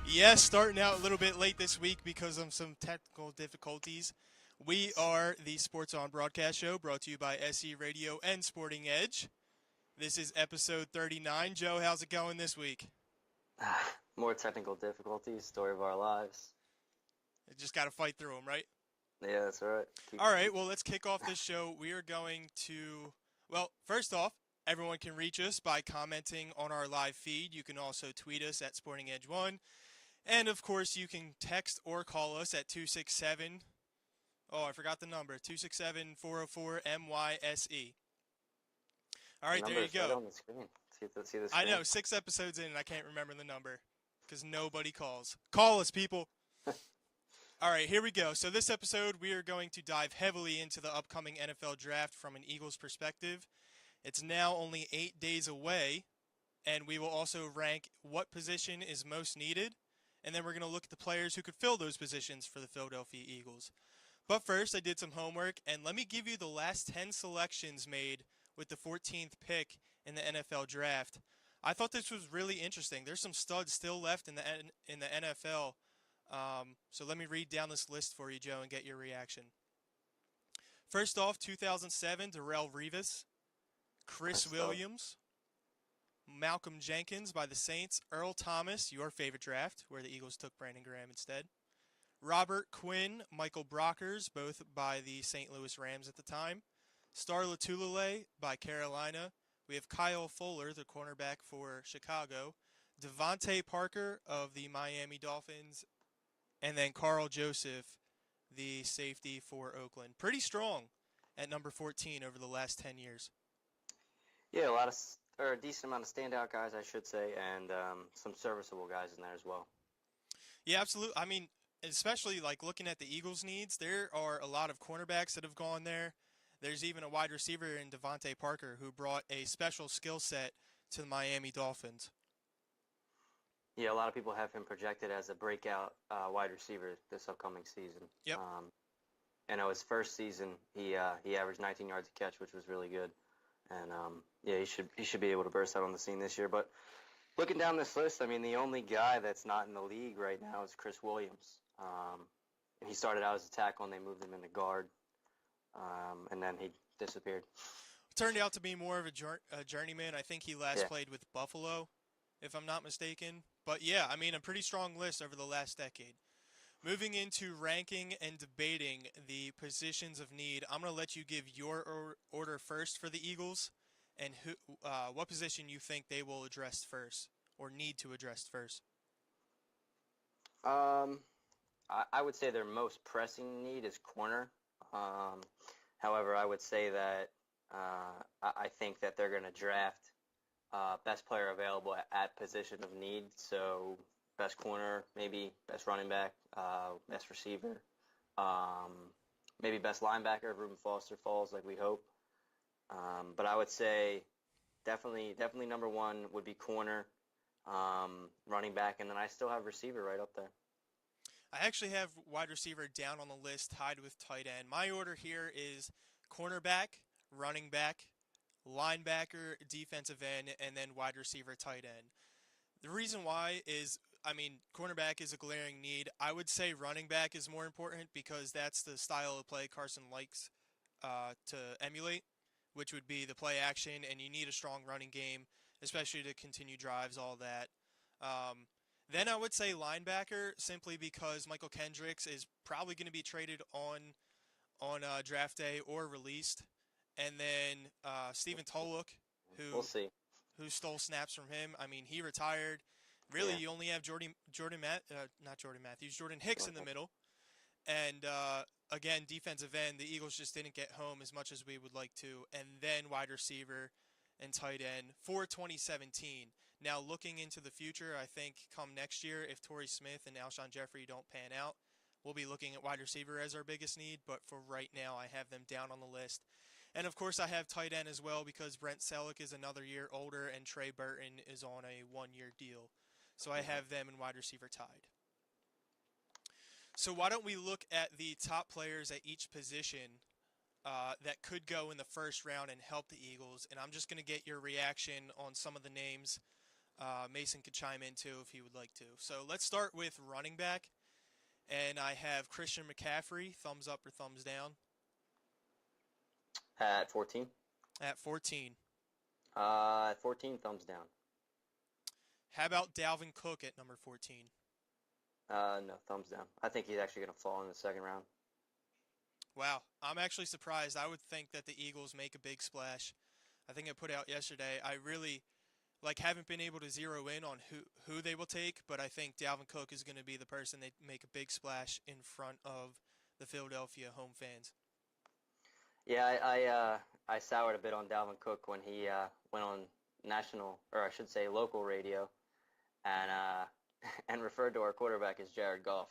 Yes, starting out a little bit late this week because of some technical difficulties. We are the Sports On Broadcast Show brought to you by SE Radio and Sporting Edge. This is episode 39. Joe, how's it going this week? More technical difficulties, story of our lives. Just got to fight through them, right? Yeah, that's all right. All right, well, let's kick off this show. We are going to, well, first off, everyone can reach us by commenting on our live feed. You can also tweet us at Sporting Edge 1. And, of course, you can text or call us at 267. Oh, I forgot the number. 267-404-MYSE. All right, The there number you is right go. on the screen. See the I screen. know, 6 episodes in and I can't remember the number because nobody calls. Call us, people. All right, here we go. So this episode, we are going to dive heavily into the upcoming NFL draft from an Eagles perspective. It's now only 8 days away, and we will also rank what position is most needed, and then we're going to look at the players who could fill those positions for the Philadelphia Eagles. But first, I did some homework, and let me give you the last 10 selections made with the 14th pick in the NFL draft. I thought this was really interesting. There's some studs still left in the NFL. So let me read down this list for you, Joe, and get your reaction. First off, 2007, Darrelle Revis, Chris Williams, Malcolm Jenkins by the Saints, Earl Thomas, your favorite draft, where the Eagles took Brandon Graham instead. Robert Quinn, Michael Brockers, both by the St. Louis Rams at the time. Star Lotulelei by Carolina. We have Kyle Fuller, the cornerback for Chicago. Devontae Parker of the Miami Dolphins. And then Carl Joseph, the safety for Oakland. Pretty strong at number 14 over the last 10 years. Yeah, a decent amount of standout guys, I should say, and some serviceable guys in there as well. Yeah, absolutely. I mean, especially like looking at the Eagles' needs, there are a lot of cornerbacks that have gone there. There's even a wide receiver in Devontae Parker who brought a special skill set to the Miami Dolphins. Yeah, a lot of people have him projected as a breakout wide receiver this upcoming season. Yep. And his first season, he averaged 19 yards a catch, which was really good. And yeah, he should be able to burst out on the scene this year. But looking down this list, I mean, the only guy that's not in the league right now is Chris Williams. He started out as a tackle, and they moved him into guard, and then he disappeared. Turned out to be more of a journeyman. I think he last played with Buffalo, if I'm not mistaken. But yeah, I mean, a pretty strong list over the last decade. Moving into ranking and debating the positions of need, I'm going to let you give your order first for the Eagles and what position you think they will address first or need to address first. I would say their most pressing need is corner. However, I would say that I think that they're going to draft best player available at position of need. So best corner, maybe best running back, best receiver, maybe best linebacker if Reuben Foster falls like we hope. But I would say definitely number one would be corner, running back, and then I still have receiver right up there. I actually have wide receiver down on the list, tied with tight end. My order here is cornerback, running back, linebacker, defensive end, and then wide receiver, tight end. The reason why is, I mean, cornerback is a glaring need. I would say running back is more important because that's the style of play Carson likes to emulate, which would be the play action, and you need a strong running game, especially to continue drives, all that. Then I would say linebacker simply because Michael Kendricks is probably going to be traded on draft day or released. And then Stephen Toluk, We'll see. who stole snaps from him. I mean, he retired. Really, you only have Jordan Hicks in the middle. And again, defensive end, the Eagles just didn't get home as much as we would like to. And then wide receiver and tight end for 2017. Now, looking into the future, I think come next year, if Torrey Smith and Alshon Jeffrey don't pan out, we'll be looking at wide receiver as our biggest need. But for right now, I have them down on the list. And, of course, I have tight end as well because Brent Selleck is another year older and Trey Burton is on a one-year deal. So I have them in wide receiver tied. So why don't we look at the top players at each position that could go in the first round and help the Eagles. And I'm just going to get your reaction on some of the names Mason could chime in too if he would like to. So let's start with running back. And I have Christian McCaffrey, thumbs up or thumbs down? At 14? At 14. At 14, thumbs down. How about Dalvin Cook at number 14? No, thumbs down. I think he's actually going to fall in the second round. Wow, I'm actually surprised. I would think that the Eagles make a big splash. I think I put out yesterday. I really haven't been able to zero in on who they will take, but I think Dalvin Cook is going to be the person they make a big splash in front of the Philadelphia home fans. Yeah, I soured a bit on Dalvin Cook when he went on national, or I should say local radio, and and referred to our quarterback as Jared Goff.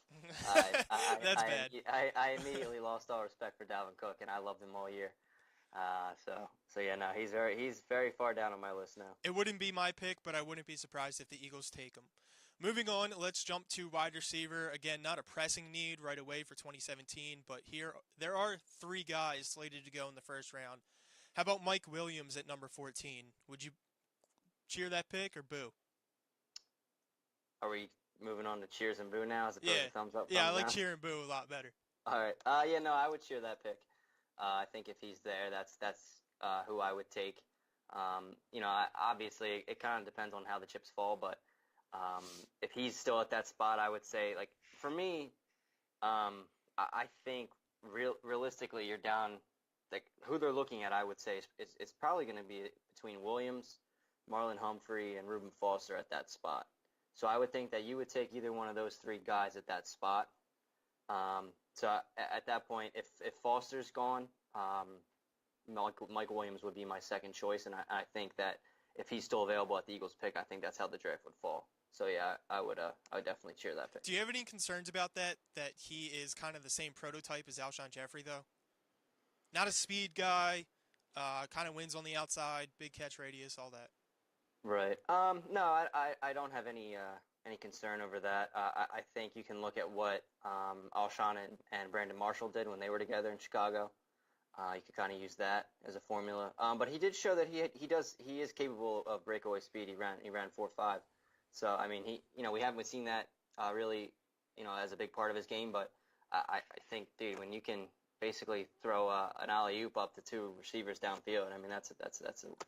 That's bad. I immediately lost all respect for Dalvin Cook, and I loved him all year. So yeah, no, he's very far down on my list now. It wouldn't be my pick, but I wouldn't be surprised if the Eagles take him. Moving on, let's jump to wide receiver. Again, not a pressing need right away for 2017, but there are 3 guys slated to go in the first round. How about Mike Williams at number 14? Would you cheer that pick or boo? Are we moving on to cheers and boo now as opposed to thumbs up? Yeah, I like down? cheer and boo a lot better. All right. Yeah, no, I would cheer that pick. I think if he's there, that's who I would take. Obviously it kind of depends on how the chips fall, but if he's still at that spot, I would say, like, for me, I think realistically you're down, like, who they're looking at, I would say it's probably going to be between Williams, Marlon Humphrey, and Reuben Foster at that spot. So I would think that you would take either one of those 3 guys at that spot. So at that point, if Foster's gone, Mike Williams would be my second choice, and I think that if he's still available at the Eagles pick, I think that's how the draft would fall. So yeah, I would definitely cheer that pick. Do you have any concerns about that he is kind of the same prototype as Alshon Jeffrey, though? Not a speed guy, kind of wins on the outside, big catch radius, all that. Right. No, I don't have any concern over that. I think you can look at what Alshon and Brandon Marshall did when they were together in Chicago. You could kind of use that as a formula. But he did show that he is capable of breakaway speed. He ran 4.5. So I mean, we haven't seen that really, as a big part of his game. But I think, dude, when you can basically throw an alley-oop up to 2 receivers downfield, I mean, that's a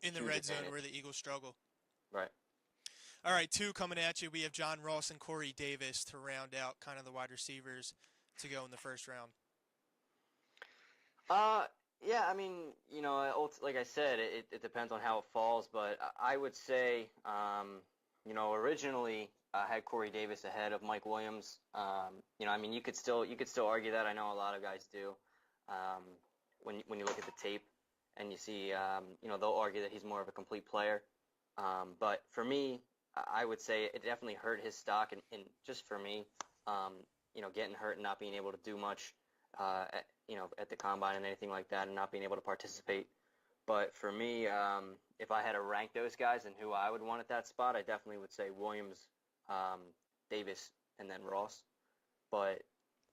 in the red zone where the Eagles struggle. Right. All right, 2 coming at you. We have John Ross and Corey Davis to round out kind of the wide receivers to go in the first round. Yeah, I mean, like I said, it depends on how it falls, but I would say, originally I had Corey Davis ahead of Mike Williams. I mean, you could still argue that. I know a lot of guys do. When you look at the tape and you see, they'll argue that he's more of a complete player. But for me, I would say it definitely hurt his stock, and just for me, getting hurt and not being able to do much, at the combine and anything like that, and not being able to participate. But for me, if I had to rank those guys and who I would want at that spot, I definitely would say Williams, Davis, and then Ross. But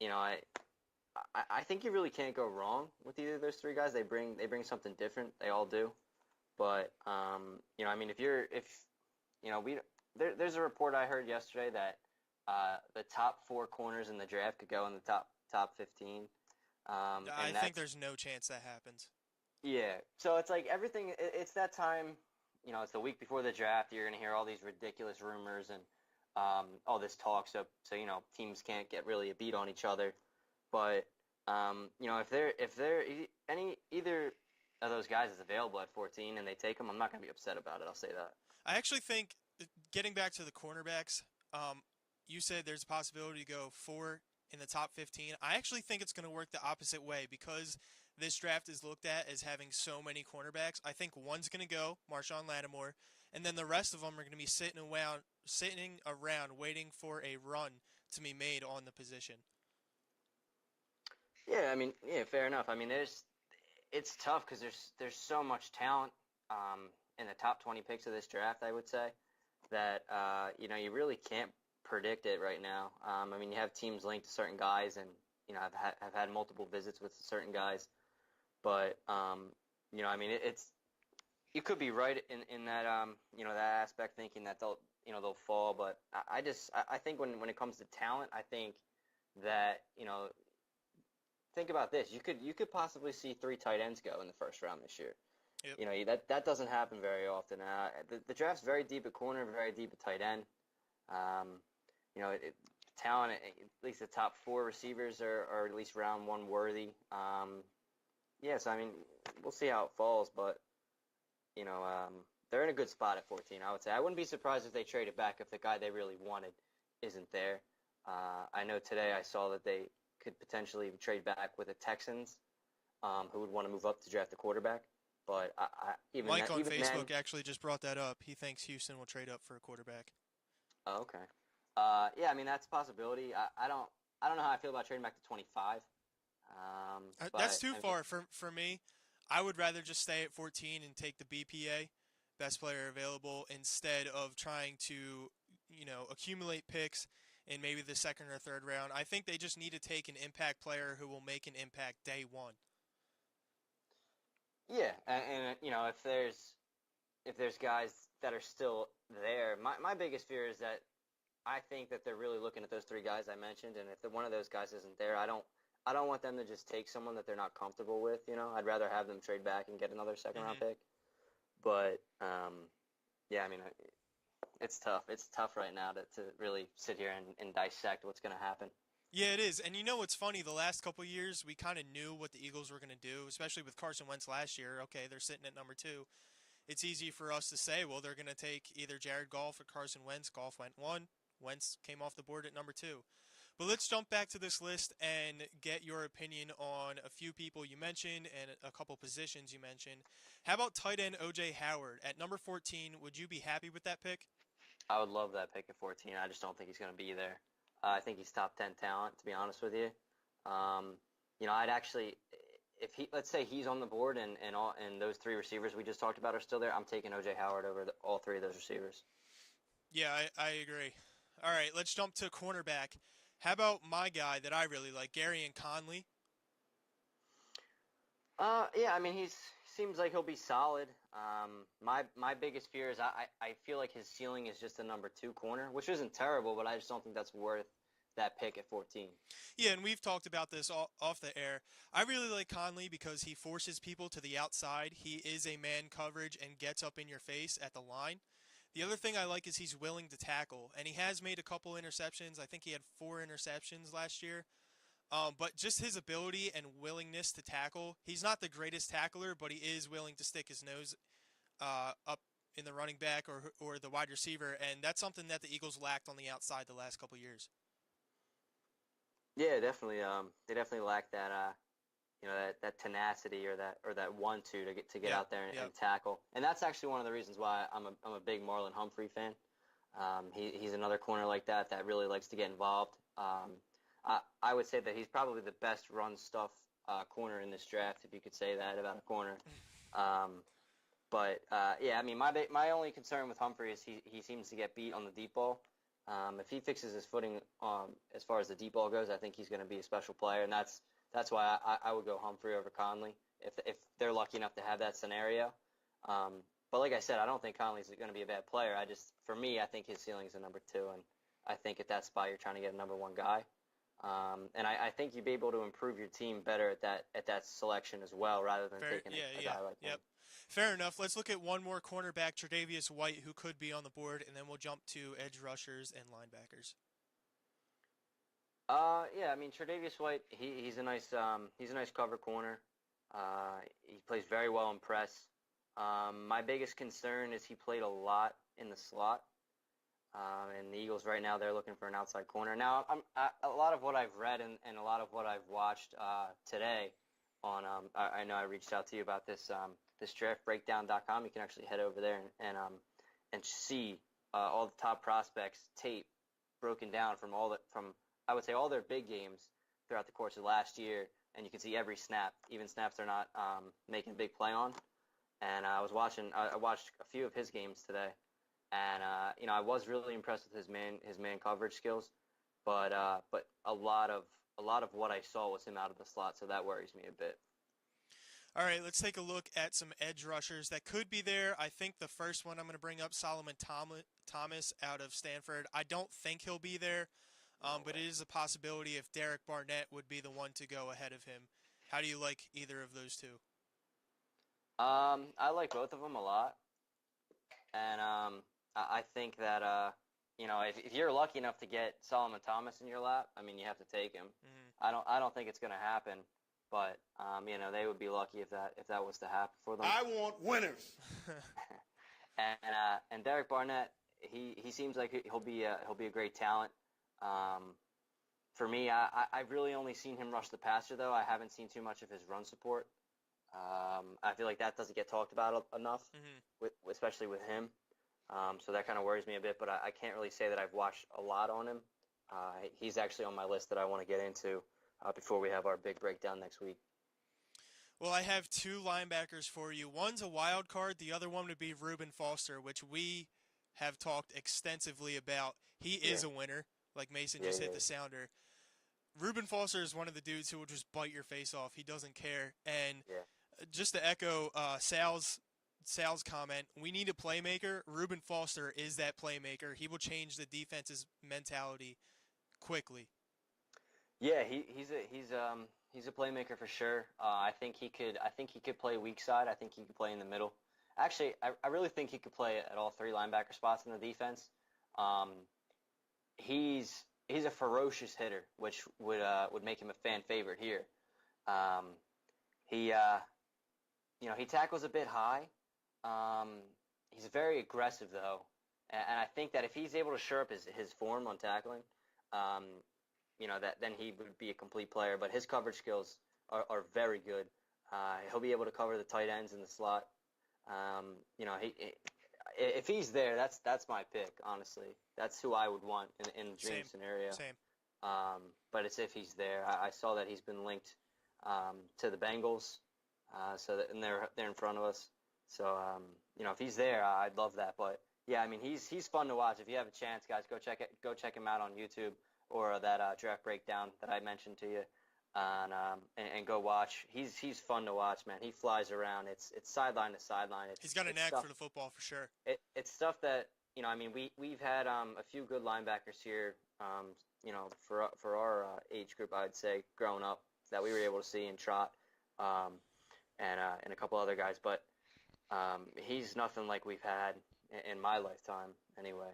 I think you really can't go wrong with either of those 3 guys. They bring something different. They all do. But I mean, there's a report I heard yesterday that the top 4 corners in the draft could go in the top 15. I think there's no chance that happens. Yeah, so it's like everything. It's that time. It's the week before the draft. You're gonna hear all these ridiculous rumors and all this talk. So teams can't get really a beat on each other. But if either of those guys is available at 14 and they take them, I'm not gonna be upset about it. I'll say that. I actually think, getting back to the cornerbacks, you said there's a possibility to go 4 in the top 15. I actually think it's going to work the opposite way because this draft is looked at as having so many cornerbacks. I think one's going to go, Marshawn Lattimore, and then the rest of them are going to be sitting around waiting for a run to be made on the position. Yeah, I mean, fair enough. I mean, it's tough because there's so much talent in the top 20 picks of this draft, I would say, that you really can't predict it right now. I mean, you have teams linked to certain guys, and have had multiple visits with certain guys, but I mean, you could be right in that that aspect, thinking that they'll fall. But I think when it comes to talent, I think that think about this. You could possibly see 3 tight ends go in the first round this year. Yep. That doesn't happen very often. The draft's very deep at corner, very deep at tight end. Um, Talent, at least the top 4 receivers are at least round 1 worthy. So I mean, we'll see how it falls, but they're in a good spot at 14. I would say I wouldn't be surprised if they traded back if the guy they really wanted isn't there. I know today I saw that they could potentially trade back with the Texans, who would want to move up to draft a quarterback. But Mike on even Facebook then, actually just brought that up. He thinks Houston will trade up for a quarterback. oh, okay. I mean that's a possibility. I don't know how I feel about trading back to 25. That's But too I mean, far for me. I would rather just stay at 14 and take the BPA, best player available, instead of trying to, accumulate picks in maybe the second or third round. I think they just need to take an impact player who will make an impact day one. yeah, and if there's guys that are still there, my biggest fear is that I think that they're really looking at those 3 guys I mentioned, and if one of those guys isn't there, I don't want them to just take someone that they're not comfortable with. I'd rather have them trade back and get another second round Hmm. pick. But yeah, I mean, it's tough. It's tough right now to really sit here and dissect what's going to happen. Yeah, it is. And you know what's funny? The last couple of years, we kind of knew what the Eagles were going to do, especially with Carson Wentz last year. Okay, they're sitting at number 2. It's easy for us to say, well, they're going to take either Jared Goff or Carson Wentz. Goff went 1. Wentz came off the board at number 2. But let's jump back to this list and get your opinion on a few people you mentioned and a couple positions you mentioned. How about tight end O.J. Howard at number 14? Would you be happy with that pick? I would love that pick at 14. I just don't think he's going to be there. I think he's top 10 talent, to be honest with you. I'd actually, if let's say he's on the board and those 3 receivers we just talked about are still there, I'm taking O.J. Howard over all 3 of those receivers. Yeah, I agree. All right, let's jump to cornerback. How about my guy that I really like, Gary and Conley? Yeah, I mean he seems like he'll be solid. My biggest fear is I feel like his ceiling is just a number 2 corner, which isn't terrible, but I just don't think that's worth that pick at 14. Yeah, and we've talked about this off the air. I really like Conley because he forces people to the outside. He is a man coverage and gets up in your face at the line. The other thing I like is he's willing to tackle, and he has made a couple interceptions. I think he had 4 interceptions last year. But just his ability and willingness to tackle, he's not the greatest tackler, but he is willing to stick his nose up in the running back or the wide receiver, and that's something that the Eagles lacked on the outside the last couple years. Yeah, definitely. They definitely lack that that tenacity or that 1-2 to get Yep, out there and yep. tackle. And that's actually one of the reasons why I'm a big Marlon Humphrey fan. He's another corner like that really likes to get involved. I would say that he's probably the best run stuff corner in this draft, if you could say that about a corner. Um, yeah, I mean, my only concern with Humphrey is he seems to get beat on the deep ball. If he fixes his footing as far as the deep ball goes, I think he's going to be a special player, and that's why I would go Humphrey over Conley if they're lucky enough to have that scenario. But like I said, I don't think Conley's going to be a bad player. For me, I think his ceiling is a number 2, and I think at that spot you're trying to get a number 1 guy. And I think you'd be able to improve your team better at that selection as well, rather than taking a guy like him. Yep. Fair enough. Let's look at one more cornerback, Tre'Davius White, who could be on the board, and then we'll jump to edge rushers and linebackers. Yeah, I mean Tre'Davious White, he's a nice cover corner. He plays very well in press. My biggest concern is he played a lot in the slot. And the Eagles right now, they're looking for an outside corner. Now, a lot of what I've read and a lot of what I've watched today on I know I reached out to you about this draftbreakdown.com. You can actually head over there and see all the top prospects tape broken down from I would say all their big games throughout the course of last year, and you can see every snap, even snaps they're not making a big play on. And I watched a few of his games today, and I was really impressed with his man coverage skills, but a lot of what I saw was him out of the slot, so that worries me a bit. All right, let's take a look at some edge rushers that could be there. I think the first one I'm going to bring up, Solomon Thomas out of Stanford. I don't think he'll be there, No but way. it is a possibility if Derek Barnett would be the one to go ahead of him. How do you like either of those two? I like both of them a lot, and I think that if you're lucky enough to get Solomon Thomas in your lap, I mean, you have to take him. Hmm. I don't think it's gonna happen, but they would be lucky if that was to happen for them. I want winners. And Derek Barnett, he seems like he'll be a great talent. For me, I've really only seen him rush the passer though. I haven't seen too much of his run support. I feel like that doesn't get talked about enough, especially with him. So that kind of worries me a bit, but I can't really say that I've watched a lot on him. He's actually on my list that I want to get into before we have our big breakdown next week. Well, I have two linebackers for you. One's a wild card. The other one would be Reuben Foster, which we have talked extensively about. He is a winner, like Mason just hit the sounder. Reuben Foster is one of the dudes who will just bite your face off. He doesn't care. And just to echo Sal's comment, we need a playmaker. Reuben Foster is that playmaker. He will change the defense's mentality quickly. Yeah, he's a playmaker for sure. I think he could play weak side. I think he could play in the middle. Actually, I really think he could play at all three linebacker spots in the defense. He's a ferocious hitter, which would make him a fan favorite here. He tackles a bit high. He's very aggressive though, and I think that if he's able to shore up his form on tackling, then he would be a complete player. But his coverage skills are very good. He'll be able to cover the tight ends in the slot. If he's there, that's my pick. Honestly, that's who I would want in a dream scenario. Same. But it's if he's there. I saw that he's been linked to the Bengals, and they're in front of us. So if he's there, I'd love that. But yeah, I mean he's fun to watch. If you have a chance, guys, go check him out on YouTube or that draft breakdown that I mentioned to you, and go watch. He's fun to watch, man. He flies around. It's sideline to sideline. He's got a knack stuff, for the football for sure. It's stuff that we've had a few good linebackers here. For our age group, I'd say growing up that we were able to see in Trot, and a couple other guys, but he's nothing like we've had in my lifetime anyway.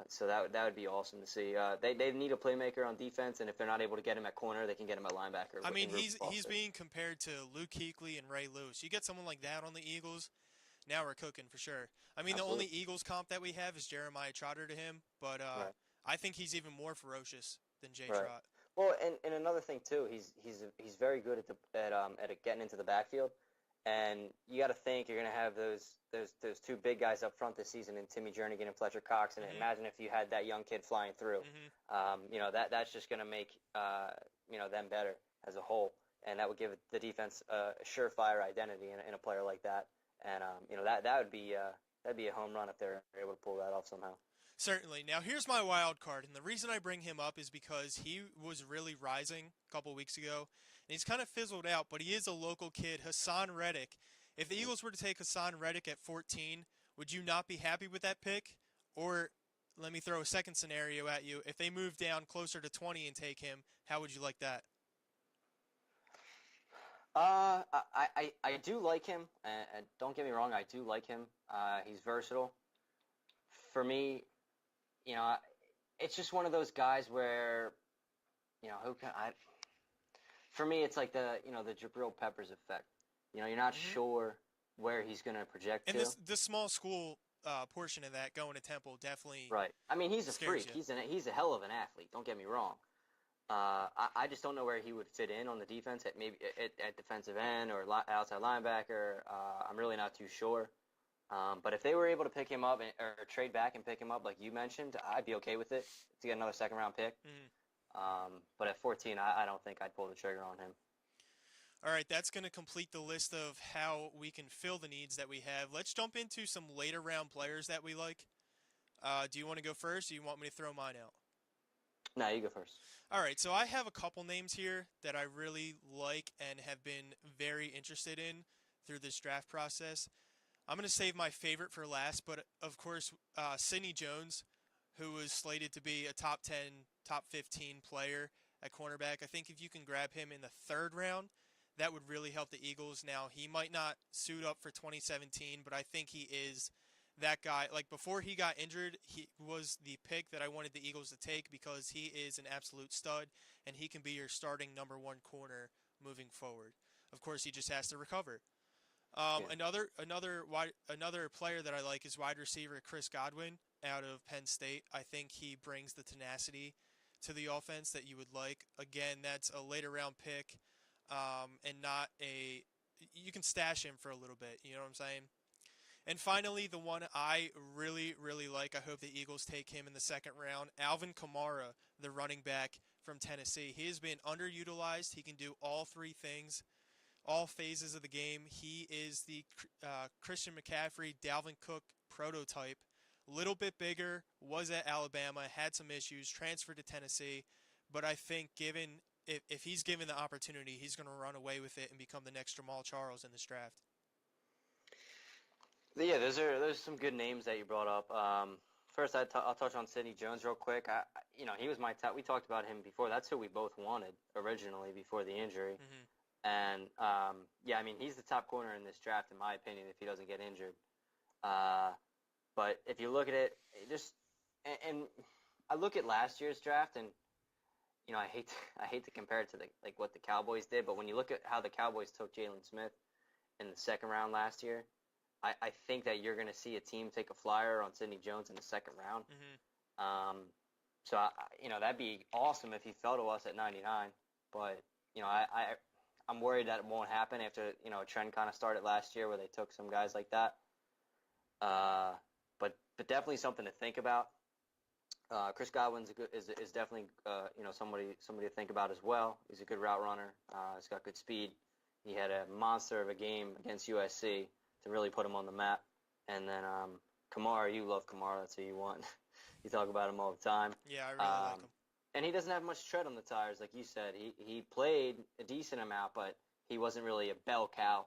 So that would be awesome to see. They need a playmaker on defense, and if they're not able to get him at corner, they can get him at linebacker. I mean, he's being compared to Luke Kuechly and Ray Lewis. You get someone like that on the Eagles, now we're cooking for sure. I mean, Absolutely. The only Eagles comp that we have is Jeremiah Trotter to him, but Right. I think he's even more ferocious than Jay Right. Trott. Well, and another thing too, he's very good at getting into the backfield, and you got to think you're gonna have those two big guys up front this season in Timmy Jernigan and Fletcher Cox, and imagine if you had that young kid flying through. That's just gonna make them better as a whole, and that would give the defense a surefire identity in a player like that, and that'd be a home run if they're able to pull that off somehow. Certainly. Now, here's my wild card, and the reason I bring him up is because he was really rising a couple weeks ago, and he's kind of fizzled out, but he is a local kid, Hassan Reddick. If the Eagles were to take Hassan Reddick at 14, would you not be happy with that pick? Or let me throw a second scenario at you. If they move down closer to 20 and take him, how would you like that? I do like him, and don't get me wrong, I do like him. He's versatile. For me, it's just one of those guys where, for me, it's like the Jabril Peppers effect. You're not sure where he's going to project and to. the small school portion of that going to Temple definitely Right. I mean, he's a scares freak. you. He's a hell of an athlete. Don't get me wrong. I just don't know where he would fit in on the defense at defensive end or outside linebacker. I'm really not too sure. But if they were able to pick him up or trade back and pick him up, like you mentioned, I'd be okay with it to get another second-round pick. But at 14, I don't think I'd pull the trigger on him. All right, that's going to complete the list of how we can fill the needs that we have. Let's jump into some later-round players that we like. Do you want to go first, or do you want me to throw mine out? No, you go first. All right, so I have a couple names here that I really like and have been very interested in through this draft process. I'm going to save my favorite for last, but of course, Sidney Jones, who was slated to be a top 10, top 15 player at cornerback. I think if you can grab him in the third round, that would really help the Eagles. Now, he might not suit up for 2017, but I think he is that guy. Like, before he got injured, he was the pick that I wanted the Eagles to take because he is an absolute stud, and he can be your starting number one corner moving forward. Of course, he just has to recover. Yeah. Another player that I like is wide receiver Chris Godwin out of Penn State. I think he brings the tenacity to the offense that you would like. Again, that's a later round pick, and not a. You can stash him for a little bit. You know what I'm saying? And finally, the one I really, really like. I hope the Eagles take him in the second round. Alvin Kamara, the running back from Tennessee. He has been underutilized. He can do all three things, all phases of the game. He is the Christian McCaffrey, Dalvin Cook prototype. Little bit bigger, was at Alabama, had some issues, transferred to Tennessee. But I think if he's given the opportunity, he's going to run away with it and become the next Jamal Charles in this draft. Yeah, there's some good names that you brought up. First, I'll touch on Sidney Jones real quick. He was my top. We talked about him before. That's who we both wanted originally before the injury. Mm-hmm. And he's the top corner in this draft in my opinion if he doesn't get injured. But if you look at it, and I look at last year's draft, and I hate to compare it to what the Cowboys did, but when you look at how the Cowboys took Jalen Smith in the second round last year, I think that you're going to see a team take a flyer on Sidney Jones in the second round. Mm-hmm. So that'd be awesome if he fell to us at 99, but I'm worried that it won't happen after a trend kind of started last year where they took some guys like that. But definitely something to think about. Chris Godwin's is definitely somebody to think about as well. He's a good route runner. He's got good speed. He had a monster of a game against USC to really put him on the map. And then Kamara, you love Kamara. That's who you want. You talk about him all the time. Yeah, I really like him. And he doesn't have much tread on the tires, like you said. He played a decent amount, but he wasn't really a bell cow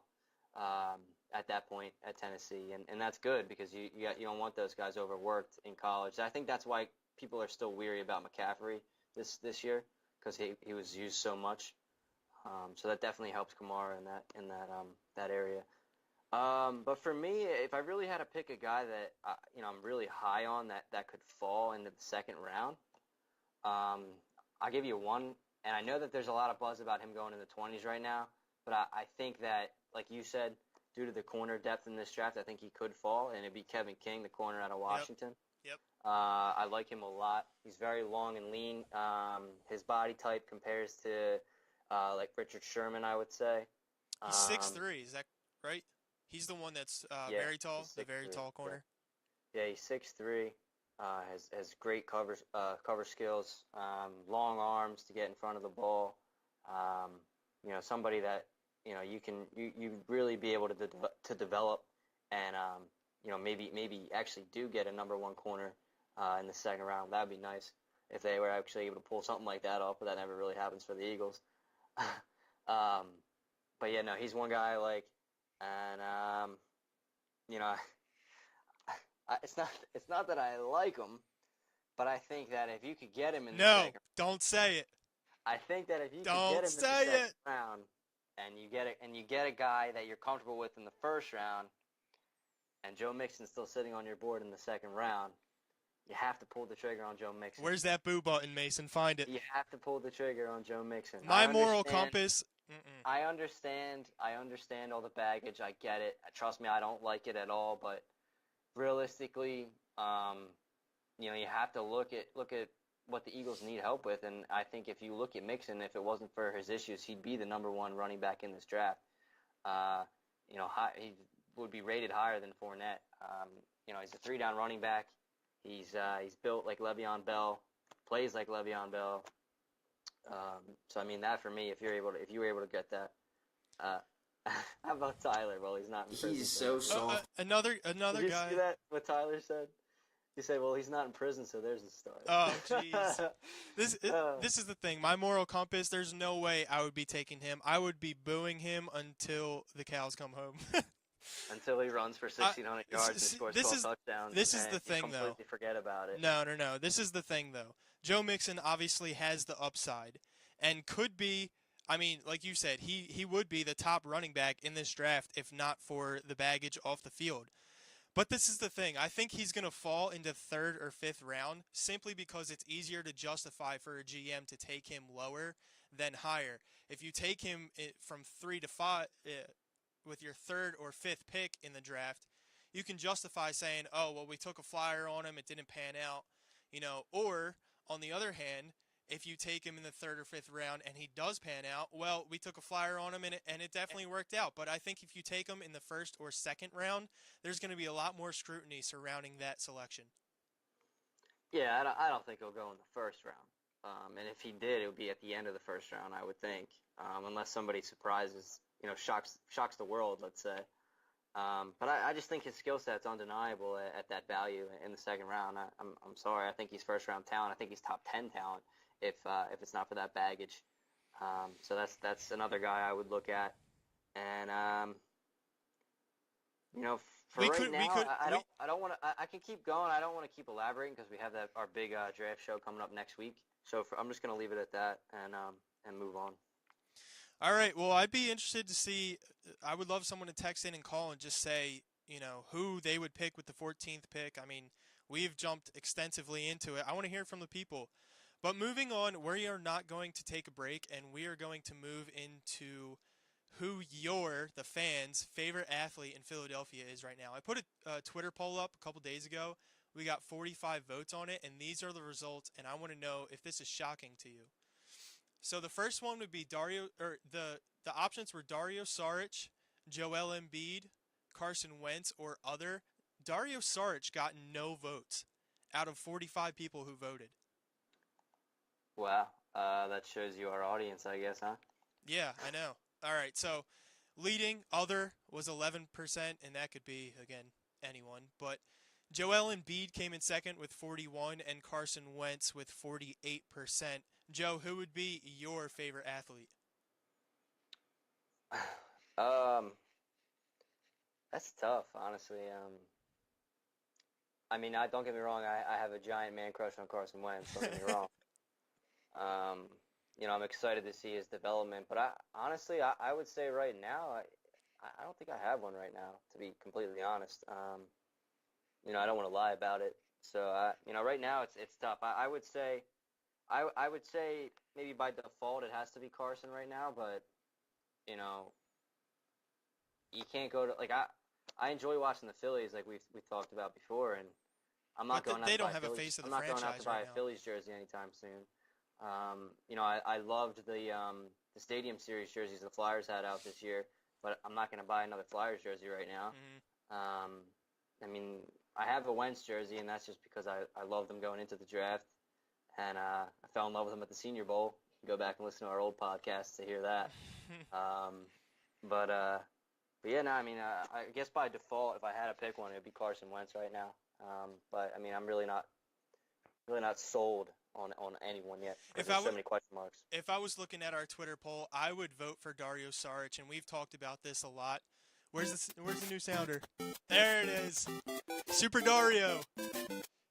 at that point at Tennessee, and that's good because you don't want those guys overworked in college. I think that's why people are still weary about McCaffrey this year because he was used so much. So that definitely helps Kamara in that area. But for me, if I really had to pick a guy that I'm really high on that could fall into the second round, I'll give you one. And I know that there's a lot of buzz about him going in the 20s right now, but I think that, like you said, due to the corner depth in this draft, I think he could fall, and it'd be Kevin King, the corner out of Washington. Yep. I like him a lot. He's very long and lean. His body type compares to like Richard Sherman, I would say. He's 6'3", is that right? He's the one that's very tall, the very tall corner. Yeah, he's 6'3". Has great cover skills, long arms to get in front of the ball. Somebody that you really be able to develop, and maybe actually do get a number one corner in the second round. That'd be nice if they were actually able to pull something like that off, but that never really happens for the Eagles. But yeah, no, he's one guy I like, and it's not that I like him, but I think that if you could get him in the second, don't say it. I think that if you could get him in the second round, and you get a guy that you're comfortable with in the first round, and Joe Mixon's still sitting on your board in the second round, you have to pull the trigger on Joe Mixon. Where's that boo button, Mason? Find it. You have to pull the trigger on Joe Mixon. My moral compass. I understand all the baggage. I get it. Trust me, I don't like it at all. But realistically, you have to look at what the Eagles need help with. And I think if you look at Mixon, if it wasn't for his issues, he'd be the number one running back in this draft. He would be rated higher than Fournette. He's a three-down running back. He's built like Le'Veon Bell, plays like Le'Veon Bell. So I mean that for me, if you were able to get that. How about Tyler? Well, he's not in prison. He's so soft. Another Did you guy. see that? What Tyler said? You say, well, he's not in prison, so there's a start. Oh, jeez. This is the thing. My moral compass, there's no way I would be taking him. I would be booing him until the cows come home. Until he runs for 1,600 yards and scores 12 touchdowns, this is and the you thing, though. completely forget about it. No. This is the thing, though. Joe Mixon obviously has the upside and could be, I mean, like you said, he would be the top running back in this draft if not for the baggage off the field. But this is the thing. I think he's going to fall into third or fifth round simply because it's easier to justify for a GM to take him lower than higher. If you take him from 3 to 5 with your third or fifth pick in the draft, you can justify saying, oh, well, we took a flyer on him. It didn't pan out, or on the other hand, if you take him in the third or fifth round and he does pan out, well, we took a flyer on him and it definitely worked out. But I think if you take him in the first or second round, there's going to be a lot more scrutiny surrounding that selection. Yeah, I don't think he'll go in the first round. And if he did, it would be at the end of the first round, I would think, unless somebody surprises, shocks the world, let's say. But I just think his skill set's undeniable at that value in the second round. I'm sorry, I think he's first round talent. I think he's top 10 talent if it's not for that baggage. So that's another guy I would look at. And I don't want to. I can keep going. I don't want to keep elaborating because we have our big draft show coming up next week. So I'm just going to leave it at that and move on. All right. Well, I'd be interested to see. I would love someone to text in and call and just say, who they would pick with the 14th pick. I mean, we've jumped extensively into it. I want to hear from the people. But moving on, we are not going to take a break, and we are going to move into who the fans' favorite athlete in Philadelphia is right now. I put a Twitter poll up a couple days ago. We got 45 votes on it, and these are the results, and I want to know if this is shocking to you. So the first one would be the options were Dario Saric, Joel Embiid, Carson Wentz, or other. Dario Saric got no votes out of 45 people who voted. Wow, that shows you our audience, I guess, huh? Yeah, I know. All right, so leading other was 11%, and that could be, again, anyone. But Joel Embiid came in second with 41, and Carson Wentz with 48%. Joe, who would be your favorite athlete? That's tough, honestly. I mean, don't get me wrong. I have a giant man crush on Carson Wentz. Don't get me wrong. I'm excited to see his development, but I would say right now, I don't think I have one right now, to be completely honest. I don't want to lie about it. So, right now it's tough. I would say maybe by default it has to be Carson right now, but you can't go to I enjoy watching the Phillies like we've talked about before, and I'm not going out to buy a Phillies jersey anytime soon. I loved the Stadium Series jerseys the Flyers had out this year, but I'm not going to buy another Flyers jersey right now. Mm-hmm. I mean, I have a Wentz jersey, and that's just because I loved them going into the draft, and I fell in love with them at the Senior Bowl. Go back and listen to our old podcast to hear that. But yeah, no, I mean, I guess by default, if I had to pick one, it would be Carson Wentz right now. But I mean, I'm really not sold on anyone yet. There's so many question marks. If I was looking at our Twitter poll, I would vote for Dario Saric, and we've talked about this a lot. Where's the new sounder? There it is. Super Dario.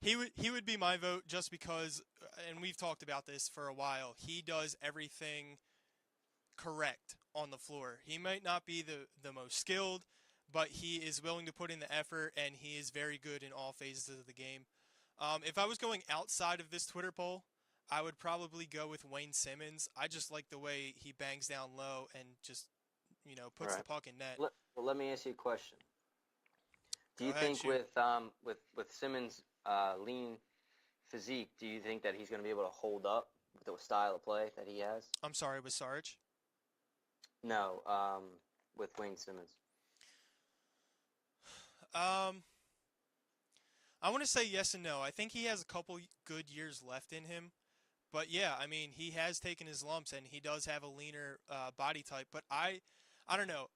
He would be my vote just because, and we've talked about this for a while. He does everything correct on the floor. He might not be the most skilled, but he is willing to put in the effort, and he is very good in all phases of the game. If I was going outside of this Twitter poll, I would probably go with Wayne Simmons. I just like the way he bangs down low and just, puts the puck in net. Let me ask you a question. Do you think with Simmons' lean physique, do you think that he's going to be able to hold up with the style of play that he has? I'm sorry, with Sarge? No, with Wayne Simmons. I want to say yes and no. I think he has a couple good years left in him. But yeah, I mean, he has taken his lumps and he does have a leaner body type. But I don't know.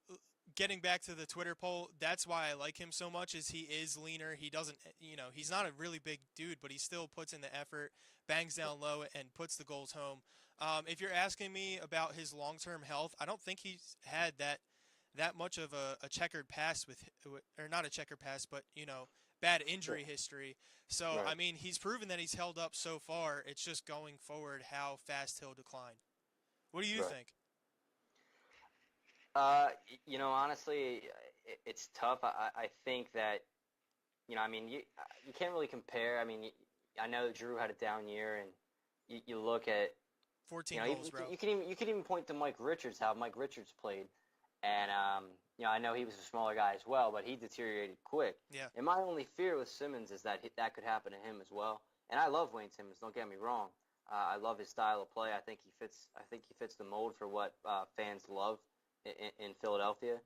getting back to the Twitter poll, that's why I like him so much. Is he is leaner. He doesn't, he's not a really big dude, but he still puts in the effort, bangs down low, and puts the goals home. If you're asking me about his long-term health, I don't think he's had that much of a checkered past or not a checkered past, but bad injury history. So Right. I mean, he's proven that he's held up so far. It's just going forward how fast he'll decline. What do you Right. think? Honestly, it's tough. I think that, I mean, you can't really compare. I mean, I know Drew had a down year, and you look at, 14 goals, bro. you can even point to Mike Richards, how Mike Richards played, and I know he was a smaller guy as well, but he deteriorated quick. Yeah. And my only fear with Simmons is that that could happen to him as well. And I love Wayne Simmons. Don't get me wrong. I love his style of play. I think he fits. I think he fits the mold for what fans love in Philadelphia.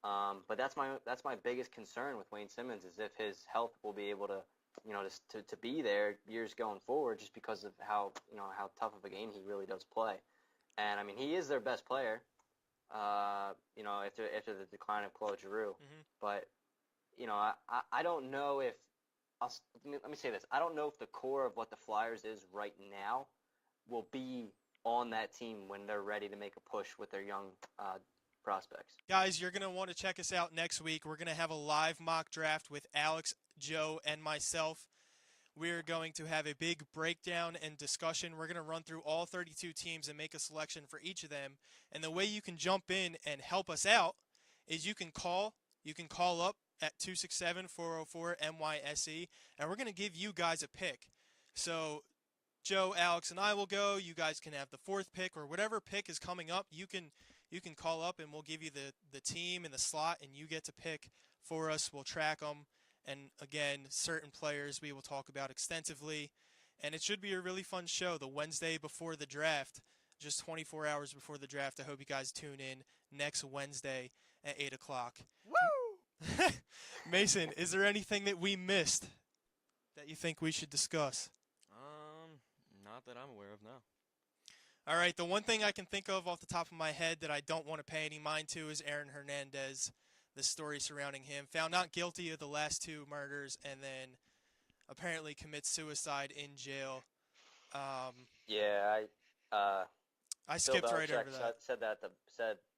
But that's my biggest concern with Wayne Simmons is if his health will be able to, to be there years going forward, just because of how tough of a game he really does play. And I mean, he is their best player. After the decline of Claude Giroux, Mm-hmm. but I don't know if let me say this. I don't know if the core of what the Flyers is right now will be on that team when they're ready to make a push with their young prospects. Guys, you're going to want to check us out next week. We're going to have a live mock draft with Alex, Joe, and myself. We're going to have a big breakdown and discussion. We're going to run through all 32 teams and make a selection for each of them. And the way you can jump in and help us out is you can call. You can call up at 267-404-MYSE, and we're going to give you guys a pick. So Joe, Alex, and I will go. You guys can have the fourth pick or whatever pick is coming up. You can call up, and we'll give you the team and the slot, and you get to pick for us. We'll track them. And again, certain players we will talk about extensively. And it should be a really fun show the Wednesday before the draft, just 24 hours before the draft. I hope you guys tune in next Wednesday at 8 o'clock. Woo! Mason, is there anything that we missed that you think we should discuss? Not that I'm aware of, no. All right, the one thing I can think of off the top of my head that I don't want to pay any mind to is Aaron Hernandez. The story surrounding him, found not guilty of the last two murders, and then apparently commits suicide in jail. Yeah, I skipped Bill right Belichick over that. said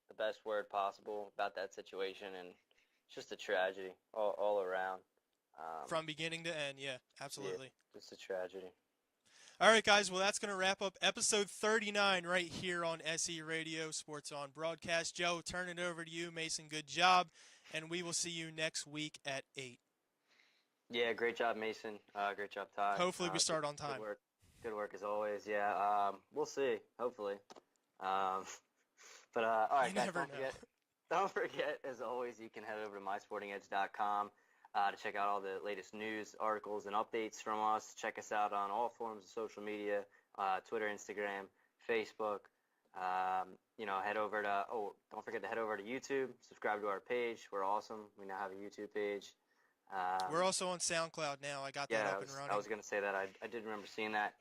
the best word possible about that situation, and it's just a tragedy all around. From beginning to end, yeah, absolutely. Yeah, just a tragedy. All right, guys, well, that's going to wrap up episode 39 right here on SE Radio Sports On Broadcast. Joe, turn it over to you. Mason, good job, and we will see you next week at 8. Yeah, great job, Mason. Great job, Ty. Hopefully we start on time. Good work as always. Yeah, we'll see. Hopefully. But all right, You guys, never know. Don't forget, as always, you can head over to mysportingedge.com to check out all the latest news, articles, and updates from us. Check us out on all forms of social media, Twitter, Instagram, Facebook. Head over to, don't forget to head over to YouTube, subscribe to our page. We're awesome. We now have a YouTube page. We're also on SoundCloud now. I got that up and running. I was going to say that. I did remember seeing that.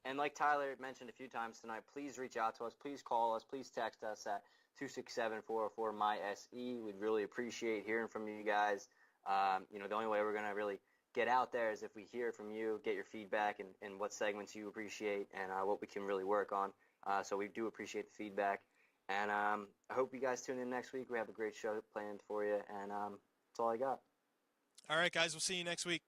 And like Tyler mentioned a few times tonight, please reach out to us. Please call us. Please text us at 267-404-MYSE. We'd really appreciate hearing from you guys. The only way we're going to really get out there is if we hear from you, get your feedback and what segments you appreciate and what we can really work on. So we do appreciate the feedback. And I hope you guys tune in next week. We have a great show planned for you. And that's all I got. All right, guys. We'll see you next week.